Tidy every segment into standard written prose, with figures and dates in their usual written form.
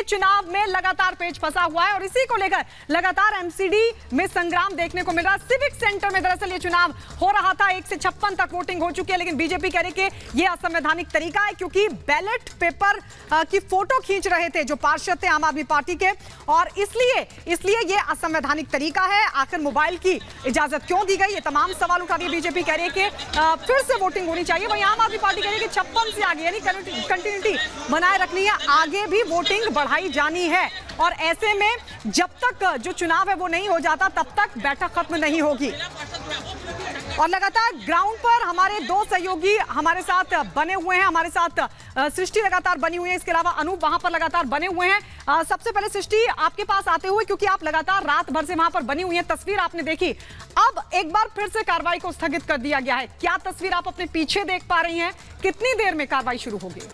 चुनाव में लगातार पेच फंसा हुआ है और इसी को लेकर लगातार एमसीडी में संग्राम देखने को मिल रहा है। सिविक सेंटर में दरअसल ये चुनाव हो रहा था, 1 से 56 तक वोटिंग हो चुकी है, लेकिन बीजेपी कह रही कि ये असंवैधानिक तरीका है क्योंकि बैलेट पेपर की फोटो खींच रहे थे जो पार्षद थे आम आदमी पार्टी के, और इसलिए ये असंवैधानिक तरीका है। आखिर मोबाइल की इजाजत क्यों दी गई, ये तमाम सवाल उठा रही है बीजेपी। कह रही है कि फिर से वोटिंग होनी चाहिए। वहीं आम आदमी पार्टी कह रही है कि 56 से आगे यानी कंटिन्यूटी बनाए रखनी है, आगे भी वोटिंग बढ़ाई जानी है और ऐसे में जब तक जो चुनाव है वो नहीं हो जाता तब तक बैठक खत्म नहीं होगी। और लगातार ग्राउंड पर हमारे दो सहयोगी हमारे साथ बने हुए हैं, हमारे साथ सृष्टि लगातार बनी हुई है, इसके अलावा अनूप वहां पर लगातार बने हुए हैं। सबसे पहले सृष्टि आपके पास आते हुए, क्योंकि आप लगातार रात भर से वहां पर बनी हुई है, तस्वीर आपने देखी, अब एक बार फिर से कार्रवाई को स्थगित कर दिया गया है, क्या तस्वीर आप अपने पीछे देख पा रही हैं, कितनी देर में कार्रवाई शुरू होगी?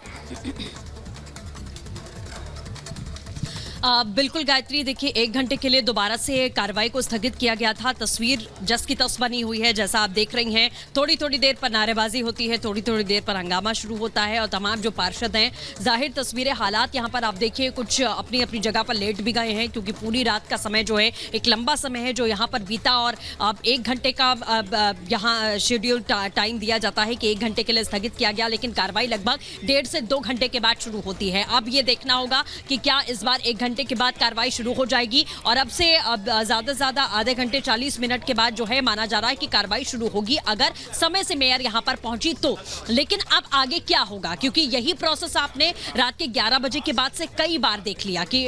बिल्कुल गायत्री, देखिए 1 घंटे के लिए दोबारा से कार्रवाई को स्थगित किया गया था। तस्वीर जस की तस बनी हुई है, जैसा आप देख रही हैं। थोड़ी देर पर नारेबाजी होती है, थोड़ी देर पर हंगामा शुरू होता है और तमाम जो पार्षद हैं, जाहिर तस्वीरें हालात यहाँ पर आप देखिए कुछ अपनी अपनी जगह पर लेट भी गए हैं क्योंकि पूरी रात का समय जो है एक लंबा समय है जो यहाँ पर बीता और अब 1 घंटे का यहाँ शेड्यूल टाइम दिया जाता है कि 1 घंटे के लिए स्थगित किया गया, लेकिन कार्रवाई लगभग 1.5 से 2 घंटे के बाद शुरू होती है। अब ये देखना होगा कि क्या इस बार 1 घंटे के बाद कार्रवाई शुरू हो जाएगी और अब से ज्यादा से ज्यादा आधे घंटे 40 मिनट के बाद जो है माना जा रहा है कि कार्रवाई शुरू होगी अगर समय से मेयर यहां पर पहुंची तो। लेकिन अब आगे क्या होगा, क्योंकि यही प्रोसेस आपने रात के 11 बजे के बाद से कई बार देख लिया कि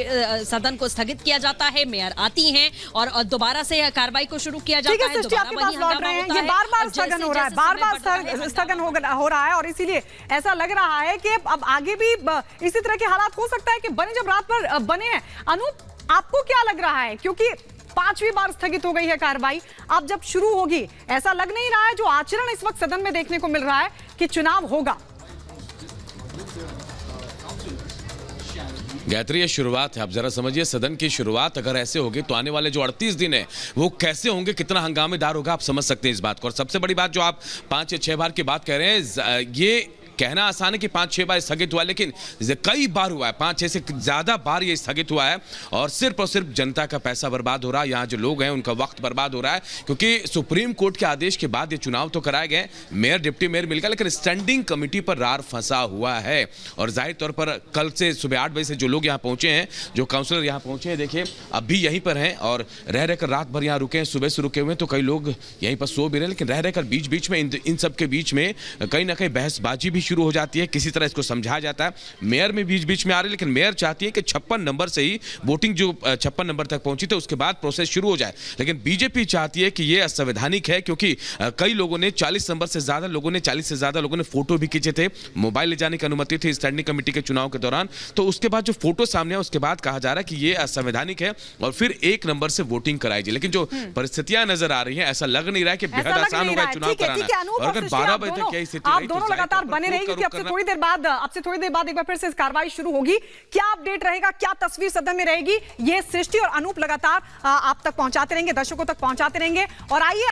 सदन को स्थगित किया जाता है, मेयर आती हैं और दोबारा से कार्रवाई को शुरू किया जाता है। ये बार-बार स्थगन हो रहा है, बार-बार स्थगन हो रहा है और इसीलिए ऐसा लग रहा है कि अब आगे भी इसी तरह के हालात हो सकता है कि बने जब रात भर बने हैं। अनूप, आपको क्या लग रहा है, क्योंकि 5वीं बार स्थगित हो गई है कार्रवाई, अब जब शुरू होगी ऐसा लग नहीं रहा है जो आचरण इस वक्त सदन में देखने को मिल रहा है कि चुनाव होगा? गायत्री, ये शुरुआत है, आप जरा समझिए सदन की शुरुआत अगर ऐसे होगी तो आने वाले जो 38 दिन है वो कैसे होंगे, कितना हंगामेदार होगा, आप समझ सकते हैं इस बात को। और सबसे बड़ी बात जो आप 5 या 6 बार की बात कह रहे हैं, ये कहना आसान है कि 5-6 बार स्थगित हुआ, लेकिन कई बार हुआ है, 5-6 से ज्यादा बार ये स्थगित हुआ है और सिर्फ जनता का पैसा बर्बाद हो रहा है, यहाँ जो लोग हैं उनका वक्त बर्बाद हो रहा है, क्योंकि सुप्रीम कोर्ट के आदेश के बाद ये चुनाव तो कराए गए, मेयर डिप्टी मेयर मिल गया, लेकिन स्टैंडिंग कमेटी पर रार फंसा हुआ है। और जाहिर तौर पर कल से सुबह 8 बजे से जो लोग यहाँ पहुंचे हैं, जो काउंसलर यहाँ पहुंचे हैं, देखिए अब भी यहीं पर हैं और रहकर रात भर यहाँ रुके हैं, सुबह से रुके हुए हैं, तो कई लोग यहीं पर सो भी रहे हैं, लेकिन रहकर बीच में इन सब के बीच में कहीं ना कहीं बहसबाजी भी शुरू हो जाती है, किसी तरह इसको समझाया जाता है। मेयर में बीच में आ रही है, लेकिन मेयर चाहती है कि 56 नंबर से ही वोटिंग जो 56 नंबर तक पहुंची थी उसके बाद प्रोसेस शुरू हो जाए, लेकिन बीजेपी चाहती है कि यह असंवैधानिक है क्योंकि कई लोगों ने 40 नंबर से ज्यादा लोगों ने 40 से ज्यादा लोगों ने फोटो भी खींचे थे, मोबाइल ले जाने की अनुमति थी स्टैंडिंग कमेटी के चुनाव के दौरान, तो उसके बाद जो फोटो सामने है उसके बाद कहा जा रहा है कि यह असंवैधानिक है और फिर 1 नंबर से वोटिंग कराई जाए। लेकिन जो परिस्थितियां नजर आ रही है ऐसा लग नहीं रहा है कि बेहद आसान होगा चुनाव कराना। और अगर 12 बजे तक यही स्थिति रही तो लगातार बने रहेंगे क्योंकि आपसे थोड़ी देर बाद एक बार फिर से कार्रवाई शुरू होगी। क्या अपडेट रहेगा, क्या तस्वीर सदन में रहेगी, ये सृष्टि और अनूप लगातार आप तक पहुंचाते रहेंगे, दर्शकों तक पहुंचाते रहेंगे। और आइए